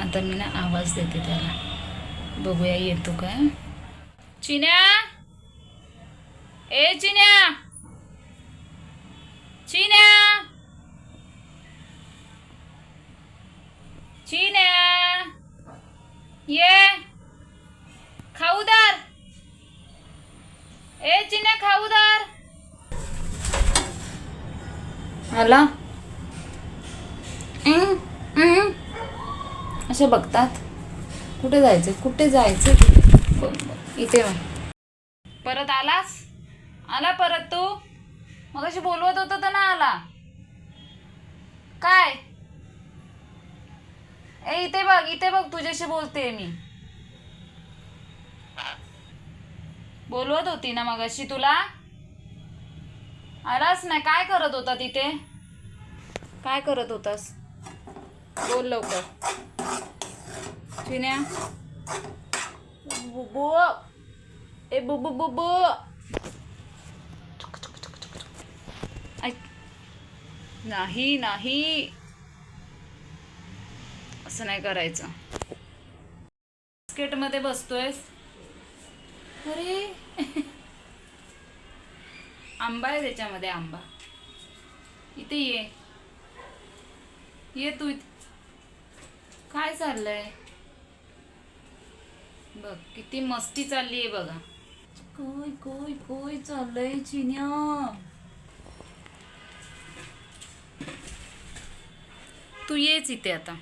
आता मी ना आवाज देते त्याला, बघूया येतो काय. चिन्या, ए चिन्या, चिन्या, चिन्या, ये खाऊदार, ए चिन्या खाऊदार. आला. असे बघतात. कुठे जायचं, कुठे जायचं. इथे परत आलास. आला परत तू. मग अशी बोलवत होता तर ना आला काय. ए इथे बघ, इथे बघ, तुझ्याशी बोलते मी. बोलवत होती ना मग अशी तुला. आलास नाही. काय करत होता तिथे, काय करत होतास. बोल लवकर. चिन्या, बुबू, ए बुबू बुबू. ऐक. नाही नाही, असं नाही करायचं. बास्केट मध्ये बसतोयस. अरे आंबा आहे त्याच्यामध्ये, आंबा. इथे ये, ये तू. काय चाललंय बघ, किती मस्ती चालली आहे बघा. काय काय काय चाललंय चिन्या. तू येच इथे आता.